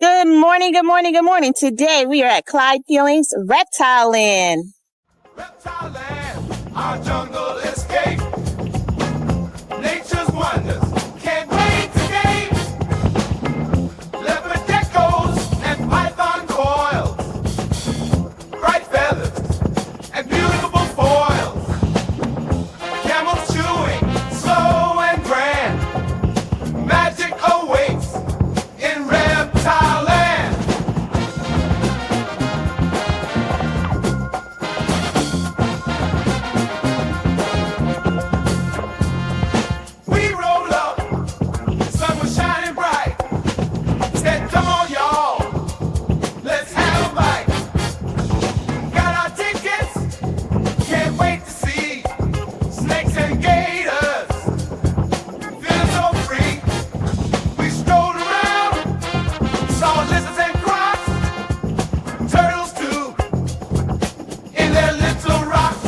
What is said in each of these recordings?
Good morning, good morning, good morning. Today we are at Clyde Feelings Reptileland. Reptileland, our jungle escape. Nature's wonders, can't wait to gape. Leopard geckos and python coils. Bright feathers and beautiful foils. Camels chewing, slow and grand. Magic awaits in Reptileland. We rolled up, sun was shining bright. Said, come on, y'all, let's have a bite. Got our tickets, can't wait to see snakes and gators. Feeling so free. We strolled around, saw lizards and crocs, turtles too, in their little rocks.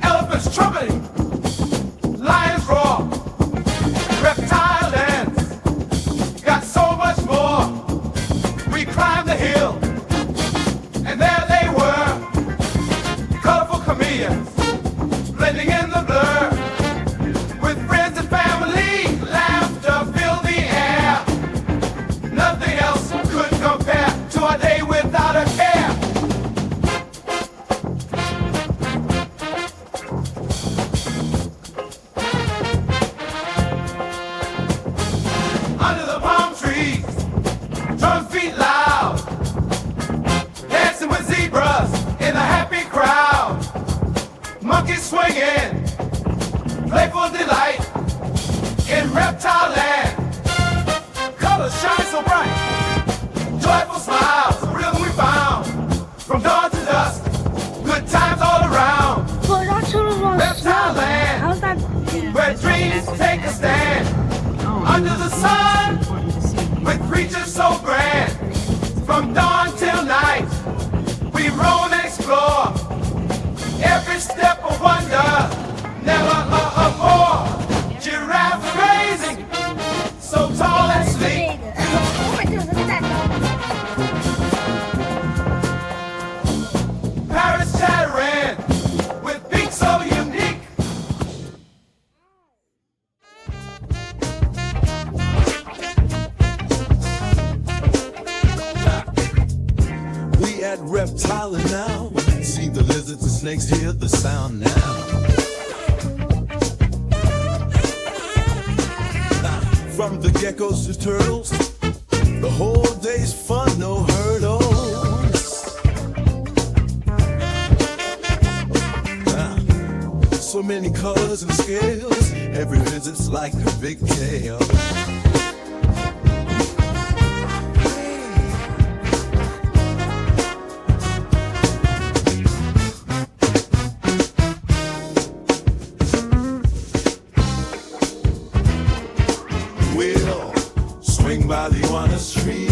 Elephants trumpeting, lions roar, reptilelands got so much more. We climbed the hill, and there they were, colorful chameleons, blending in the blur. With friends and family, laughter filled the air. Nothing else could compare to a day without a care. Under the palm trees, drum beat loud, dancing with zebras in a happy crowd. Monkeys swinging, playful delight in Reptileland. Colors shine so bright, joyful smiles, the rhythm we found. From dawn to dusk, good times all around. Well, that turtle was Reptileland, how's that? where dreams take a stand. Under the sun, with creatures so grand. From dawn till night, we roam and explore. Every step a wonder, never a bore. Giraffes grazing, so tall and sleek. Oh my goodness, look at that. Parrots chattering, with beaks so unique. We at Reptileland now. See the lizards and snakes, hear the sound now. From the geckos to turtles, the whole day's fun, no hurdles. So many colors and scales, every visit's like a big tale. We'll swing by the iguana's tree.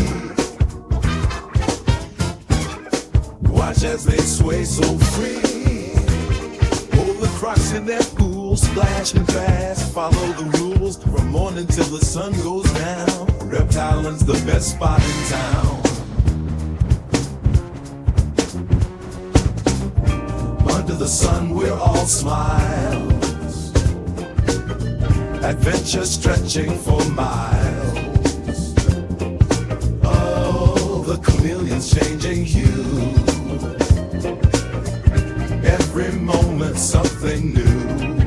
Watch as they sway so free. Hold the crocs in their pools, splashing fast. Follow the rules from morning till the sun goes down. Reptileland's the best spot in town. Under the sun, we're all smiles. Adventure stretching for miles. Oh, the chameleons changing hue. Every moment something new.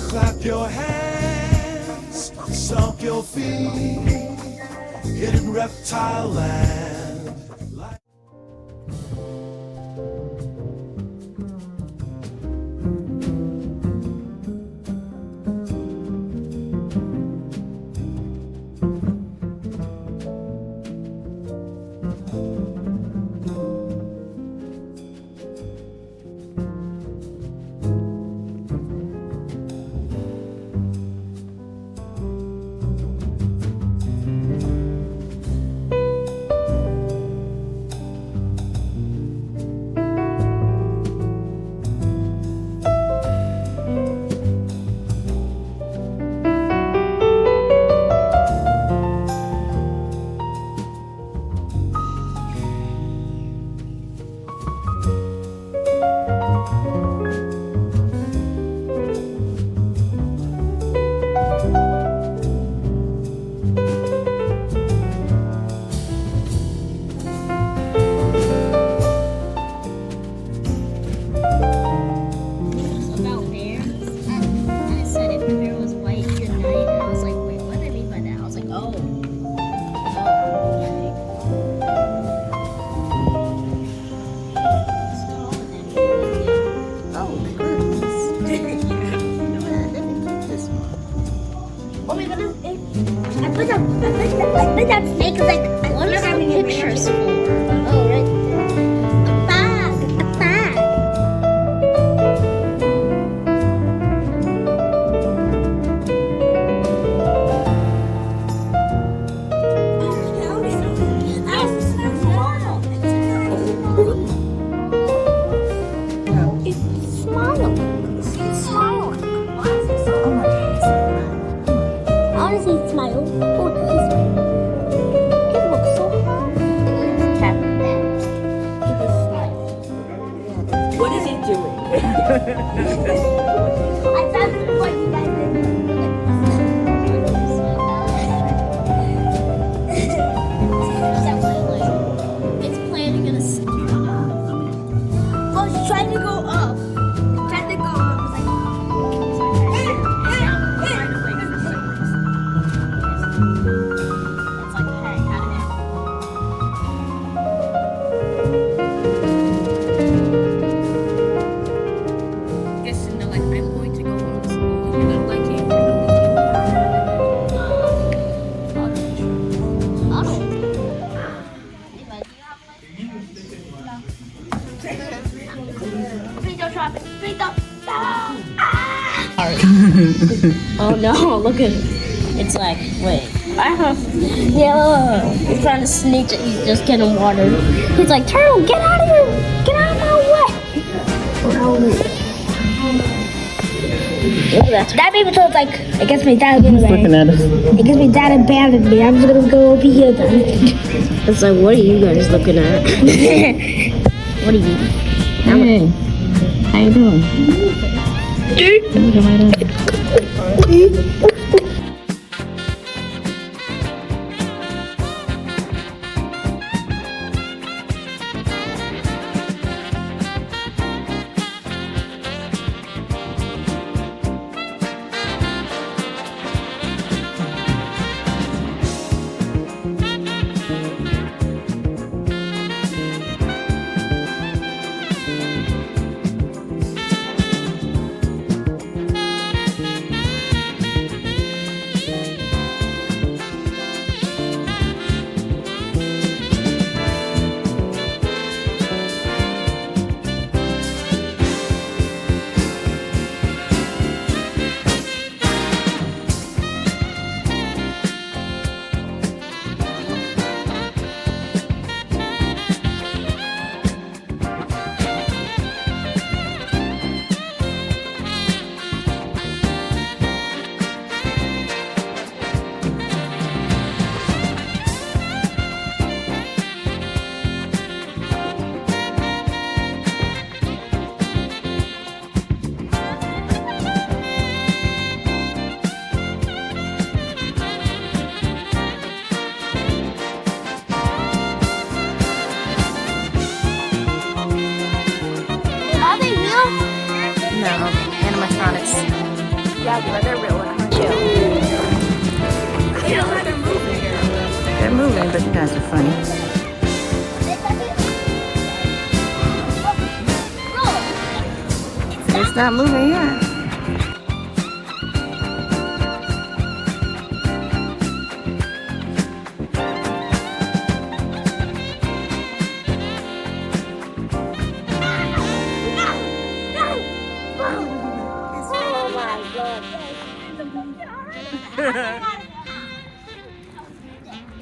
Clap your hands, stomp your feet. In Reptileland. bet that snake is like. What is the pictures for? Oh, right. A bag. A bag. It's smiling. It's smiling. I want to see it smile. Oh, he's smiling. It looks so happy. What is it doing? I found it what you guys did. It's planning on a Oh, she's trying to go up. Trying to go up. It's Just to know, like, I'm going to go home to school. You're not liking it. Please don't drop it. Please don't. Oh no, look at it. It's like, wait. Yeah. He's trying to sneak it. He's just getting water. He's like, Turtle, get out of here. Get out of my way. Look at that. That baby turtle's like, I guess my dad abandoned me. I guess my dad abandoned me. I'm just gonna go over here then. It's like, what are you guys looking at? What are you? Hey, how you doing? animatronics. Yeah, but they're real. They're moving. They're moving, but you guys are funny. It's not moving yet.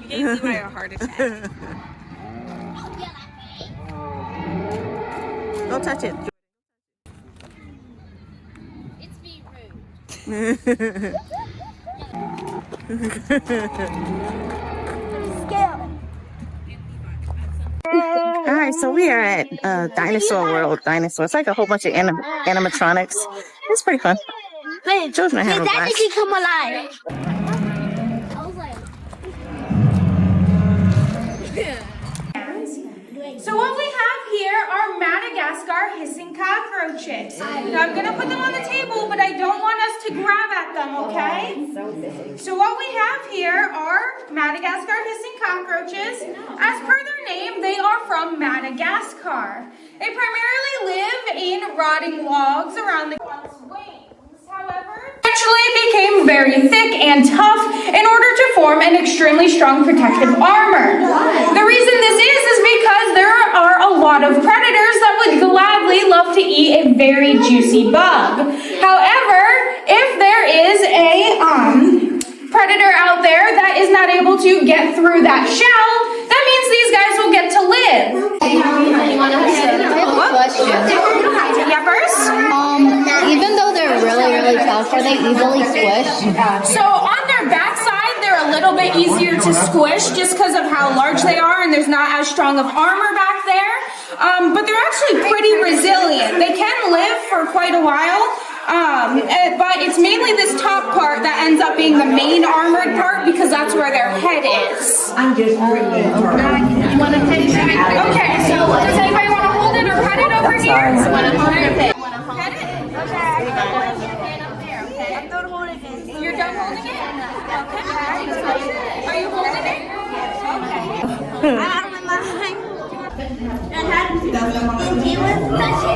You gave me a heart attack. Don't touch it. It's being rude. All right, so we are at Dinosaur World. Dinosaur. It's like a whole bunch of animatronics. It's pretty fun. Wait, Children are having a that blast. can come alive. So what we have here are Madagascar hissing cockroaches. Now I'm gonna put them on the table, but I don't want us to grab at them, okay? So what we have here are Madagascar hissing cockroaches. As per their name, they are from Madagascar. They primarily live in rotting logs around the wings. However, eventually became very very thick and tough in order to form an extremely strong protective armor. The reason this is because there are a lot of predators that would gladly love to eat a very juicy bug. However, if there is a predator out there that is not able to get through that shell, that means these guys will get to live. Yeah, first? Even though they're really tough, are they easily squished? So on their backside, they're a little bit easier to squish just because of how large they are and there's not as strong of armor back there. But they're actually pretty resilient. They can live for quite a while. But it's mainly this top part that ends up being the main armored part because that's where their head is. I'm just bringing it for You want to pet it? Okay, so does anybody want to hold it or pet it over here? I want to hold it or pet it. Pet it? Okay. I'm done holding it. You're done holding it? Okay. Are you holding it? Okay. Out of my mind. Did you want to touch it?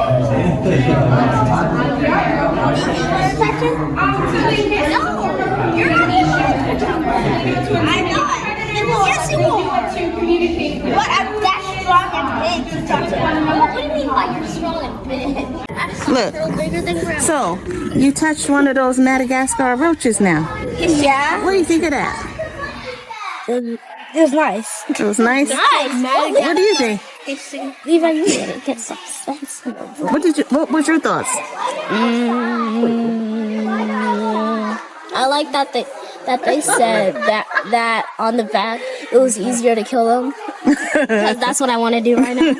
No, you're not even. I know it. Yes, you will. But I'm that strong and big to touch it. What do you mean by you're strong and big? Look, so you touched one of those Madagascar roaches now. Yeah. What do you think of that? It was nice. It was nice? Nice. What do you think? Leave on you get some sense. What was your thoughts? I like that they said that on the back it was easier to kill them. 'Cause that's what I want to do right now.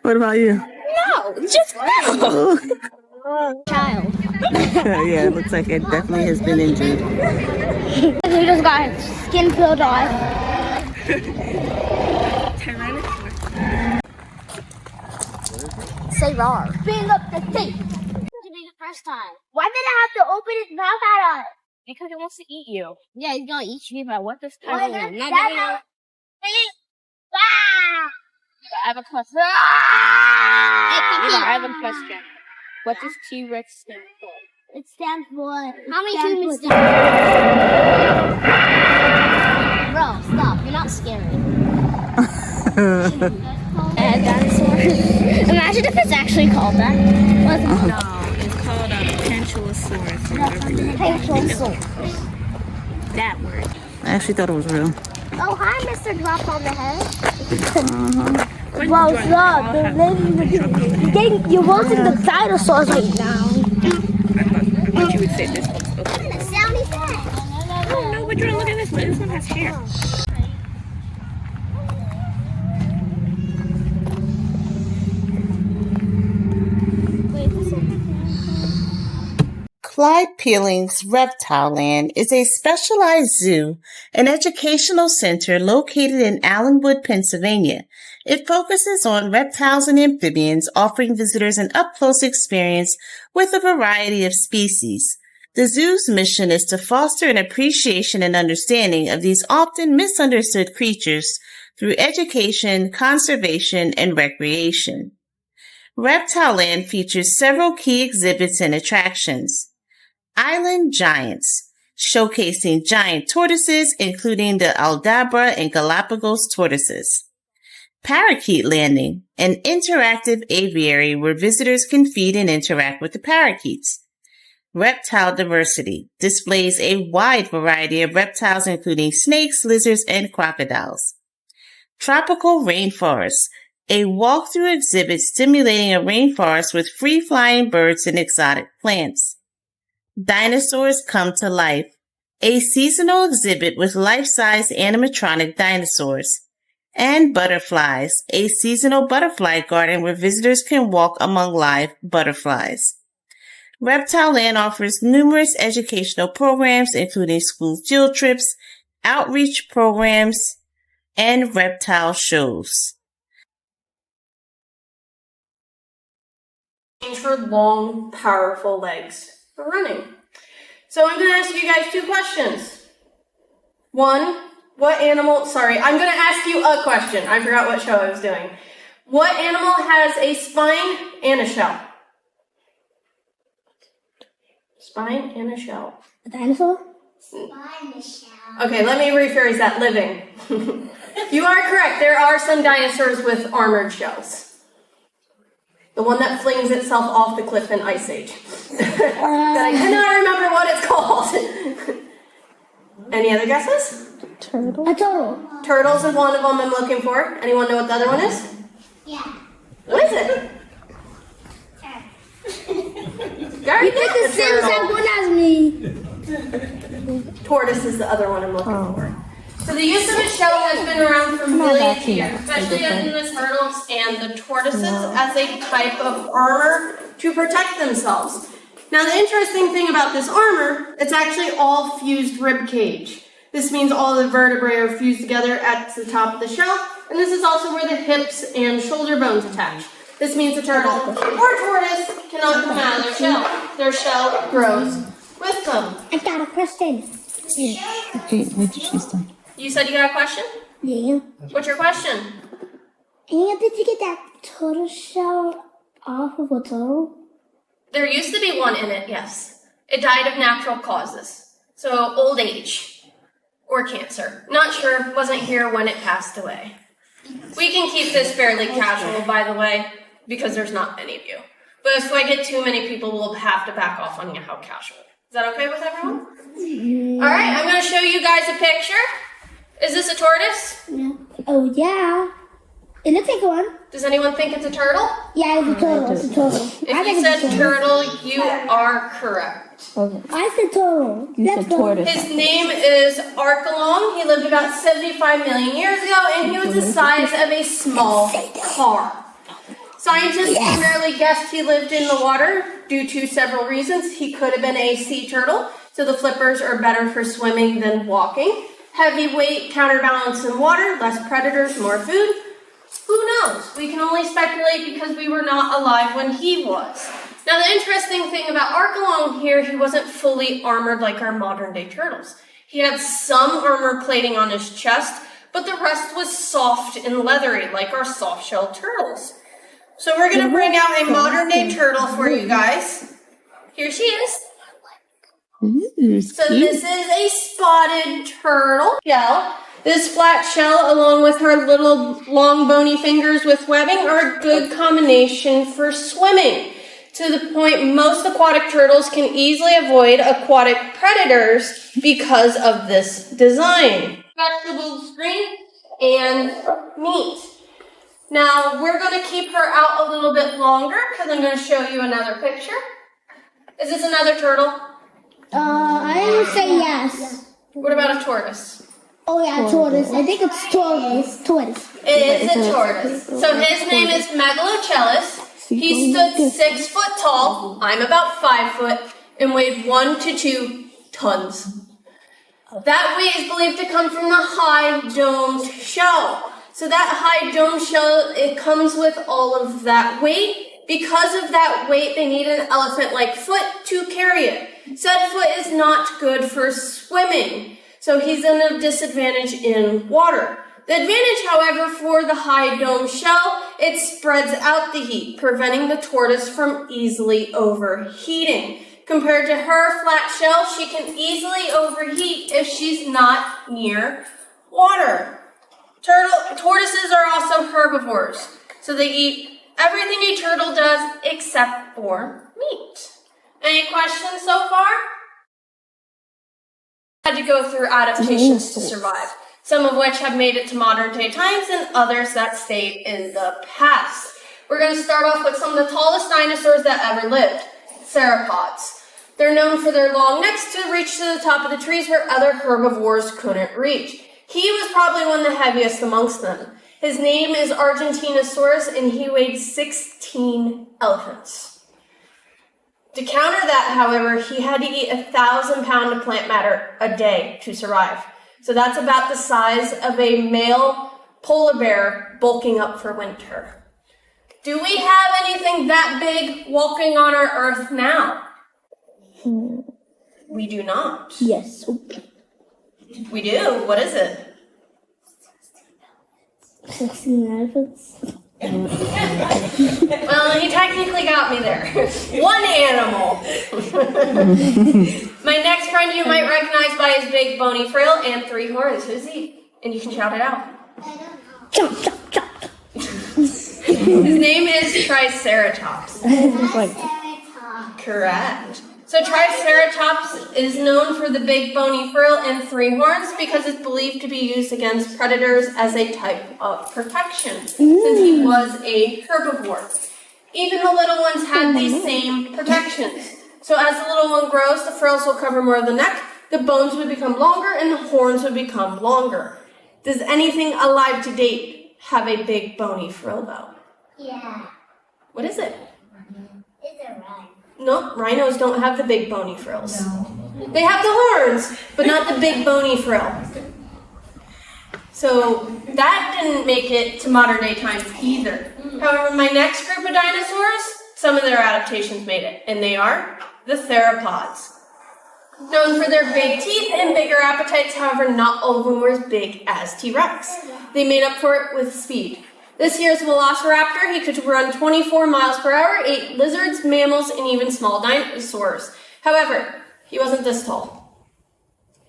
What about you? No, just no. Child. Yeah, it looks like it definitely has been injured. He just got his skin peeled off. Say rar. Bring up the tape. To be the first time. Why did I have to open his mouth at us? Because it wants to eat you. Yeah, he's gonna eat you, but what this time? Why Not did doing that? it. Ah! I have a question. I have a question. What does T-Rex stand for? It stands for. How many humans do? Bro, stop. You're not scary. Dinosaur. Imagine if it's actually called that. What's it called? No, it's called a Pencil. that word. I actually thought it was real. Oh, hi, Mr. Drop on the head. Well, stop. You're watching the dinosaurs right now. What you would say this one's okay. The sound effect. No, but you're look at this one. This one has hair. Clyde Peeling's Reptileland is a specialized zoo and educational center located in Allenwood, Pennsylvania. It focuses on reptiles and amphibians, offering visitors an up-close experience with a variety of species. The zoo's mission is to foster an appreciation and understanding of these often misunderstood creatures through education, conservation, and recreation. Reptileland features several key exhibits and attractions. Island Giants, showcasing giant tortoises, including the Aldabra and Galapagos tortoises. Parakeet Landing, an interactive aviary where visitors can feed and interact with the parakeets. Reptile Diversity displays a wide variety of reptiles, including snakes, lizards, and crocodiles. Tropical Rainforest, a walkthrough exhibit stimulating a rainforest with free-flying birds and exotic plants. Dinosaurs Come to Life, a seasonal exhibit with life-size animatronic dinosaurs. And Butterflies, a seasonal butterfly garden where visitors can walk among live butterflies. Reptileland offers numerous educational programs, including school field trips, outreach programs, and reptile shows. For long, powerful legs for running. So I'm going to ask you guys two questions. One, what animal, I'm going to ask you a question. I forgot what show I was doing. What animal has a spine and a shell? Spine and a shell. A dinosaur? Okay, let me rephrase that. Living. You are correct. There are some dinosaurs with armored shells. The one that flings itself off the cliff in Ice Age. That I cannot remember what it's called. Any other guesses? Turtle. A turtle. Turtles is one of them I'm looking for. Anyone know what the other one is? Yeah. What is it? You picked the same one as me. Tortoise is the other one I'm looking for. So the use of a shell has been around for millions of years, especially in the turtles and the tortoises as a type of armor to protect themselves. Now the interesting thing about this armor, it's actually all fused rib cage. This means all the vertebrae are fused together at the top of the shell, and this is also where the hips and shoulder bones attach. This means the turtle or tortoise cannot come out of their shell. Their shell grows with them. I got a question. Okay, wait till she's done. You said you got a question? Yeah. What's your question? And did you get that turtle shell off of a turtle? There used to be one in it, yes. It died of natural causes. So old age or cancer. Not sure, wasn't here when it passed away. We can keep this fairly casual, by the way, because there's not many of you. But if I get too many people, we'll have to back off on how casual. Is that okay with everyone? All right, I'm going to show you guys a picture. Is this a tortoise? No. Oh, yeah. It looks like one. Does anyone think it's a turtle? Yeah, it's a turtle. It's a turtle. If you said turtle, you are correct. I said turtle. That's tortoise. His name is Archelon. He lived about 75 million years ago, and he was the size of a small car. Scientists primarily guessed he lived in the water due to several reasons. He could have been a sea turtle, so the flippers are better for swimming than walking. Heavy weight, counterbalance in water, less predators, more food. Who knows? We can only speculate because we were not alive when he was. Now, the interesting thing about Archelon here, he wasn't fully armored like our modern day turtles. He had some armor plating on his chest, but the rest was soft and leathery like our soft-shell turtles. So we're going to bring out a modern day turtle for you guys. Here she is. So this is a spotted turtle shell. This flat shell, along with her little long bony fingers with webbing, are a good combination for swimming. To the point most aquatic turtles can easily avoid aquatic predators because of this design. Vegetables, green, and meat. Now, we're going to keep her out a little bit longer because I'm going to show you another picture. Is this another turtle? I would say yes. What about a tortoise? Oh yeah, tortoise. I think it's tortoise. Tortoise. It is a tortoise. So his name is Megalochelys. He stood 6 foot tall. I'm about 5 foot and weighed 1 to 2 tons. That weight is believed to come from the high domed shell. So that high domed shell, it comes with all of that weight. Because of that weight, they need an elephant-like foot to carry it. Said foot is not good for swimming, so he's in a disadvantage in water. The advantage, however, for the high dome shell, it spreads out the heat, preventing the tortoise from easily overheating. Compared to her flat shell, she can easily overheat if she's not near water. Tortoises are also herbivores, so they eat everything a turtle does except for meat. Any questions so far? Had to go through adaptations to survive, some of which have made it to modern day times and others that stayed in the past. We're going to start off with some of the tallest dinosaurs that ever lived, sauropods. They're known for their long necks to reach to the top of the trees where other herbivores couldn't reach. He was probably one of the heaviest amongst them. His name is Argentinosaurus, and he weighed 16 elephants. To counter that, however, he had to eat 1,000 pounds of plant matter a day to survive. So that's about the size of a male polar bear bulking up for winter. Do we have anything that big walking on our Earth now? We do not. Yes. We do. What is it? 16 elephants. Well, he technically got me there. One animal. My next friend you might recognize by his big bony frill and 3 horns. Who's he? And you can shout it out. Chomp, chomp, chomp. His name is Triceratops. Correct. So Triceratops is known for the big bony frill and 3 horns because it's believed to be used against predators as a type of protection, since he was a herbivore. Even the little ones had these same protections. So as the little one grows, the frills will cover more of the neck, the bones would become longer, and the horns would become longer. Does anything alive to date have a big bony frill though? Yeah. What is it? It's a rhino. No, rhinos don't have the big bony frills. No. They have the horns, but not the big bony frill. So that didn't make it to modern day times either. However, my next group of dinosaurs, some of their adaptations made it, and they are the theropods. Known for their big teeth and bigger appetites, however, not all of them were as big as T-Rex. They made up for it with speed. This year's Velociraptor, he could run 24 miles per hour, ate lizards, mammals, and even small dinosaurs. However, he wasn't this tall.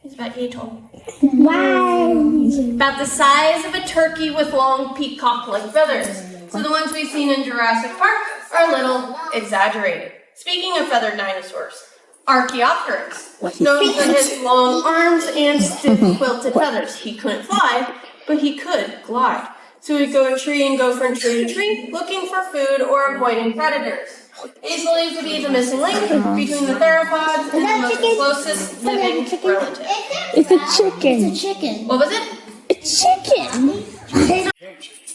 He's about 8 tall. Wow. About the size of a turkey with long peacock-like feathers. So the ones we've seen in Jurassic Park are a little exaggerated. Speaking of feathered dinosaurs, Archaeopteryx, known for his long arms and stiff quilted feathers. He couldn't fly, but he could glide. So he'd go tree and go from tree to tree, looking for food or avoiding predators. He's believed to be the missing link between the theropods and the most closest living relative. It's a chicken. It's a chicken. What was it? A chicken.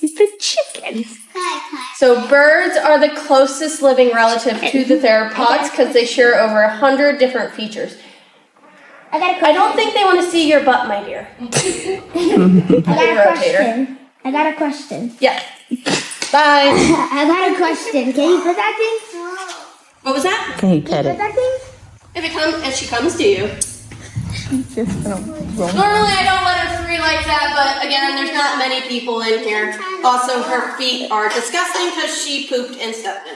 It's a chicken. So birds are the closest living relative to the theropods because they share over 100 different features. I don't think they want to see your butt, my dear. I got a question. Yeah. Bye. I got a question. Can you put that thing? What was that? Can you pet it? That thing? If she comes to you. Normally I don't let her free like that, but again, there's not many people in here. Also, her feet are disgusting because she pooped and stepped in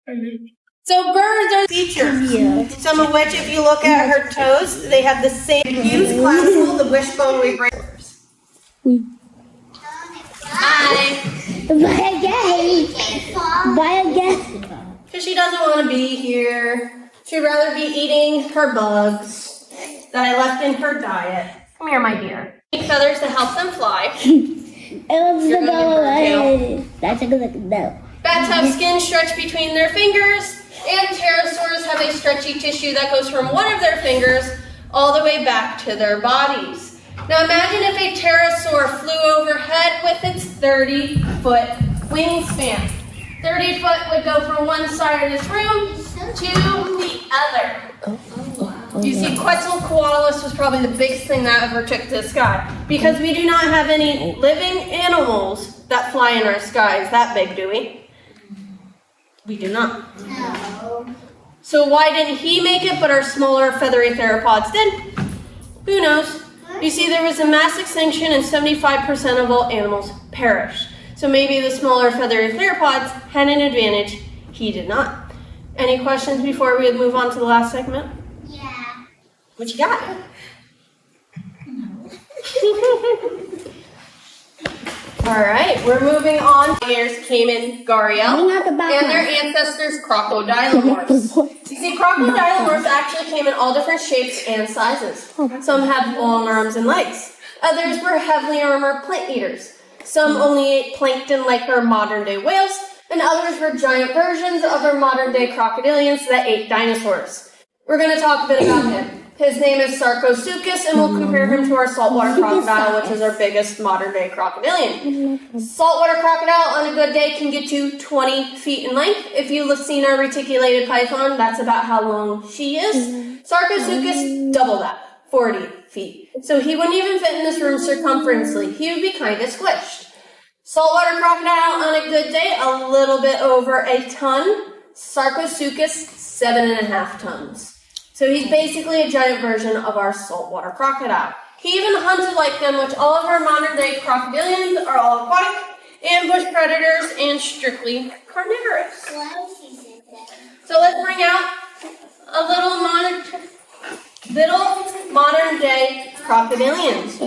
it. So birds are features. Some of which, if you look at her toes, they have the same fuse classical, the wishbone we bring. Hi. Bye again. Bye again. Because she doesn't want to be here. She'd rather be eating her bugs that I left in her diet. Come here, my dear. Feathers to help them fly. It wants to go away. That's a good no. Bats have skin stretched between their fingers, and pterosaurs have a stretchy tissue that goes from one of their fingers all the way back to their bodies. Now imagine if a pterosaur flew overhead with its 30-foot wingspan. 30 foot would go from one side of this room to the other. You see, Quetzalcoatlus was probably the biggest thing that ever took to the sky, because we do not have any living animals that fly in our skies that big, do we? We do not. No. So why didn't he make it, but our smaller feathery theropods did? Who knows? You see, there was a mass extinction and 75% of all animals perished. So maybe the smaller feathery theropods had an advantage. He did not. Any questions before we move on to the last segment? Yeah. What you got? All right, we're moving on. Here's Cayman Gharial and their ancestors, crocodilomorphs. You see, crocodilomorphs actually came in all different shapes and sizes. Some had long arms and legs. Others were heavily armored plant eaters. Some only ate plankton like our modern-day whales, and others were giant versions of our modern-day crocodilians that ate dinosaurs. We're going to talk a bit about him. His name is Sarcosuchus, and we'll compare him to our saltwater crocodile, which is our biggest modern-day crocodilian. Saltwater crocodile on a good day can get to 20 feet in length. If you've seen our reticulated python, that's about how long she is. Sarcosuchus, double that, 40 feet. So he wouldn't even fit in this room circumferentially. He would be kind of squished. Saltwater crocodile on a good day, a little bit over a ton. Sarcosuchus, 7.5 tons. So he's basically a giant version of our saltwater crocodile. He even hunted like them, which all of our modern day crocodilians are all aquatic, ambush predators, and strictly carnivorous. So let's bring out a little modern day crocodilians.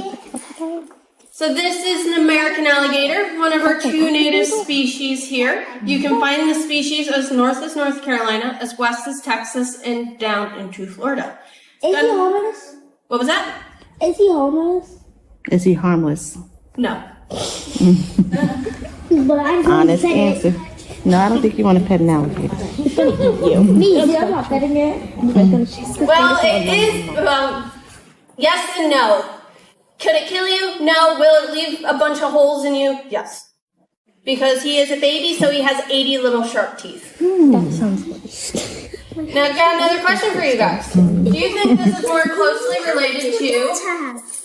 So this is an American alligator, one of our 2 native species here. You can find the species as north as North Carolina, as west as Texas, and down into Florida. Is he harmless? What was that? Is he harmless? Is he harmless? No. But I just Honest answer. No, I don't think you want to pet an alligator. Me, I'm not petting it. Well, it is, yes and no. Could it kill you? No. Will it leave a bunch of holes in you? Yes. Because he is a baby, so he has 80 little sharp teeth. That sounds nice. Now, I've got another question for you guys. Do you think this is more closely related to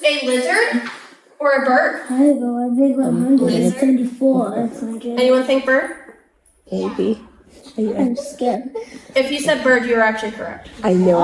a lizard or a bird? I don't know, I think 174. Anyone think bird? Maybe. I'm scared. If you said bird, you were actually correct. I know.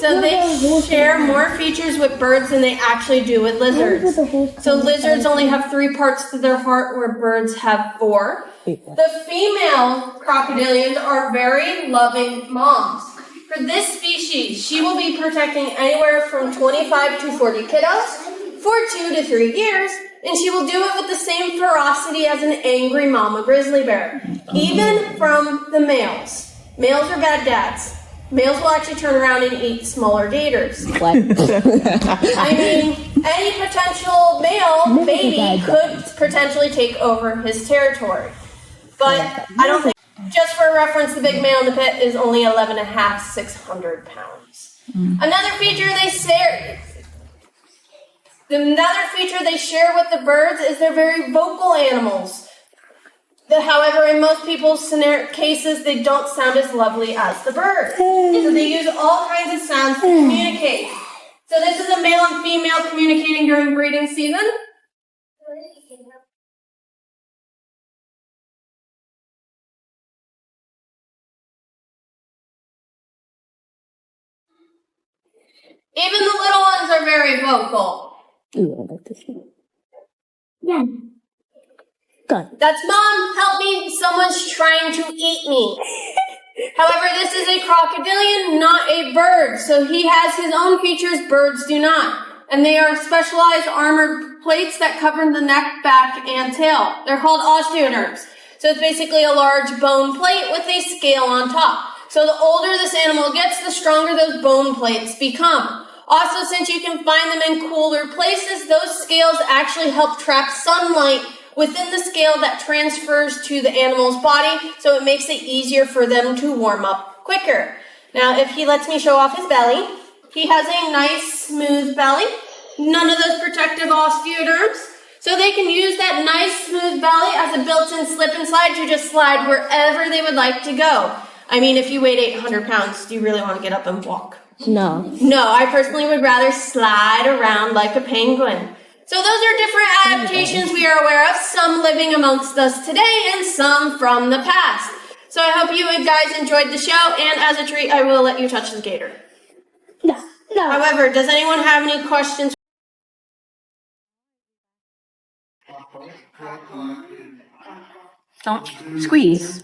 So they share more features with birds than they actually do with lizards. So lizards only have 3 parts to their heart, where birds have 4. The female crocodilians are very loving moms. For this species, she will be protecting anywhere from 25 to 40 kiddos for 2 to 3 years, and she will do it with the same ferocity as an angry mama grizzly bear. Even from the males. Males are bad dads. Males will actually turn around and eat smaller gators. What? I mean, any potential male baby could potentially take over his territory. But I don't think, just for reference, the big male in the pit is only 11.5, 600 pounds. Another feature they share with the birds is they're very vocal animals. However, in most people's cases, they don't sound as lovely as the bird. So they use all kinds of sounds to communicate. So this is a male and female communicating during breeding season. Even the little ones are very vocal. Ooh, I like this one. Yeah. Good. That's Mom, help me, someone's trying to eat me. However, this is a crocodilian, not a bird, so he has his own features birds do not. And they are specialized armored plates that cover the neck, back, and tail. They're called osteoderms. So it's basically a large bone plate with a scale on top. So the older this animal gets, the stronger those bone plates become. Also, since you can find them in cooler places, those scales actually help trap sunlight within the scale that transfers to the animal's body, so it makes it easier for them to warm up quicker. Now, if he lets me show off his belly, he has a nice, smooth belly, none of those protective osteoderms, so they can use that nice, smooth belly as a built-in slip and slide to just slide wherever they would like to go. I mean, if you weighed 800 pounds, do you really want to get up and walk? No. No, I personally would rather slide around like a penguin. So those are different adaptations we are aware of, some living amongst us today and some from the past. So I hope you guys enjoyed the show, and as a treat, I will let you touch the gator. No. However, does anyone have any questions? Don't squeeze.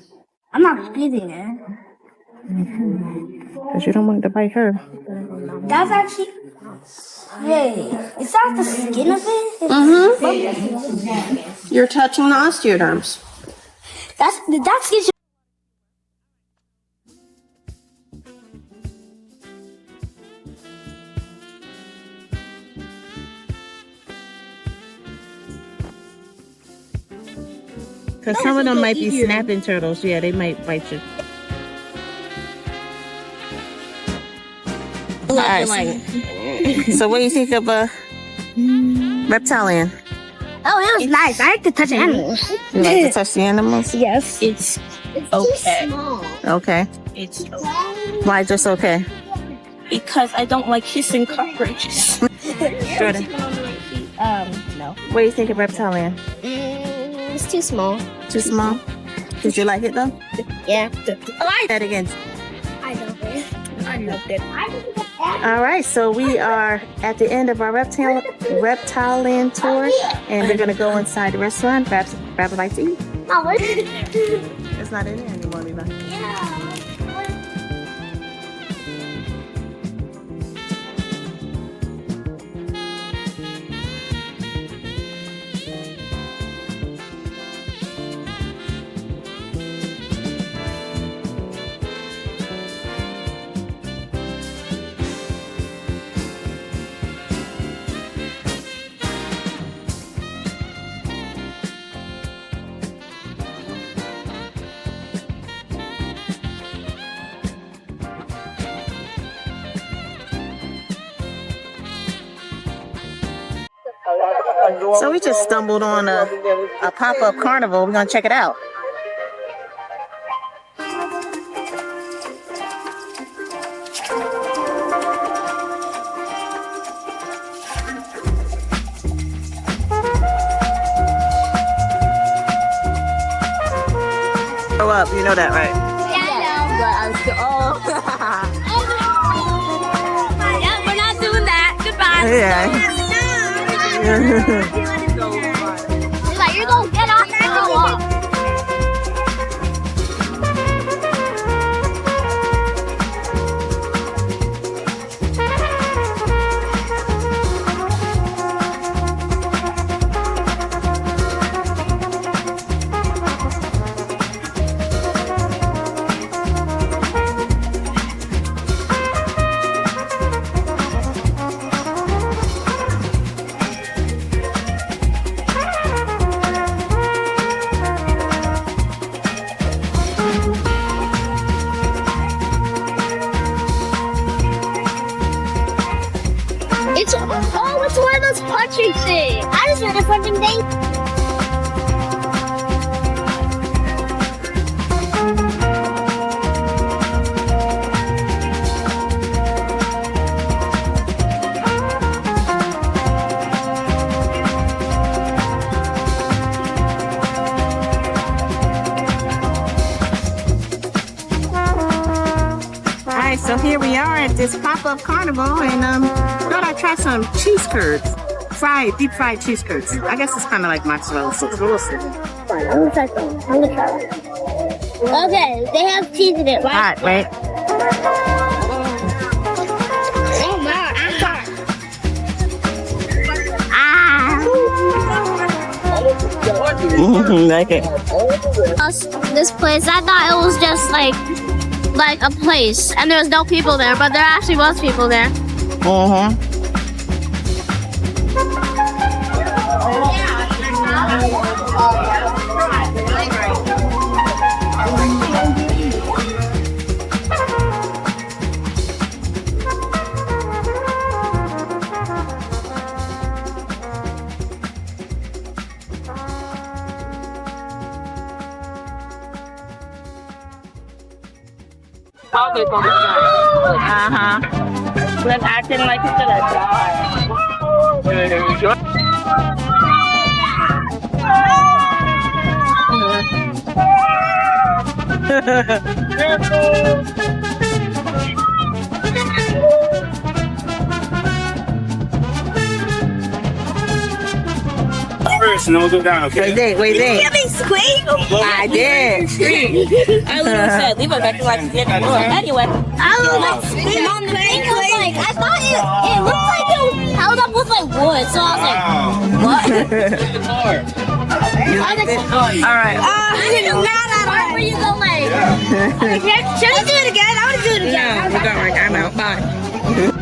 I'm not squeezing it. Because you don't want to bite her. That's actually... Hey, is that the skin of it? Mm-hmm. You're touching the osteoderms. That's skin. Because some of them might be snapping turtles. Yeah, they might bite you. Alright. So what do you think of Reptileland? Oh, it was nice. I like to touch animals. You like to touch the animals? Yes. It's okay. Okay. It's okay. Why just okay? Because I don't like hissing cockroaches. Jordan, No. what do you think of Reptileland? It's too small. Too small? Did you like it though? Yeah. That again. I don't. All right, so we are at the end of our Reptileland tour, and we're gonna go inside the restaurant, grab a bite to eat. Mom, where's it? It's not in there anymore, Levi. So we just stumbled on a pop-up carnival. We're gonna check it out. Grow up, you know that, right? Yeah, we're not doing that. Goodbye. Yeah. He's like, you're gonna get off and go up. It's one of those punching things. I just read a punching thing. Alright, so here we are at this pop-up carnival, and thought I'd try some cheese curds. Deep fried cheese curds. I guess it's kind of like mozzarella sauce, but we'll see. I'm gonna try some. Okay, they have cheese in it, right? Hot, right? Oh my, I'm sorry. Like it. This place, I thought it was just like a place, and there was no people there, but there actually was people there. When acting like it's gonna die. First, and then we'll go down, okay? Wait there. Give me squeak. I did. I literally said, leave it acting like it's getting more. Anyway. I thought it looked like it was held up with like wood, so I was like, what? Alright. I'm mad at her. Where you going? Should I do it again? I want to do it again. No, we're going. I'm out. Bye.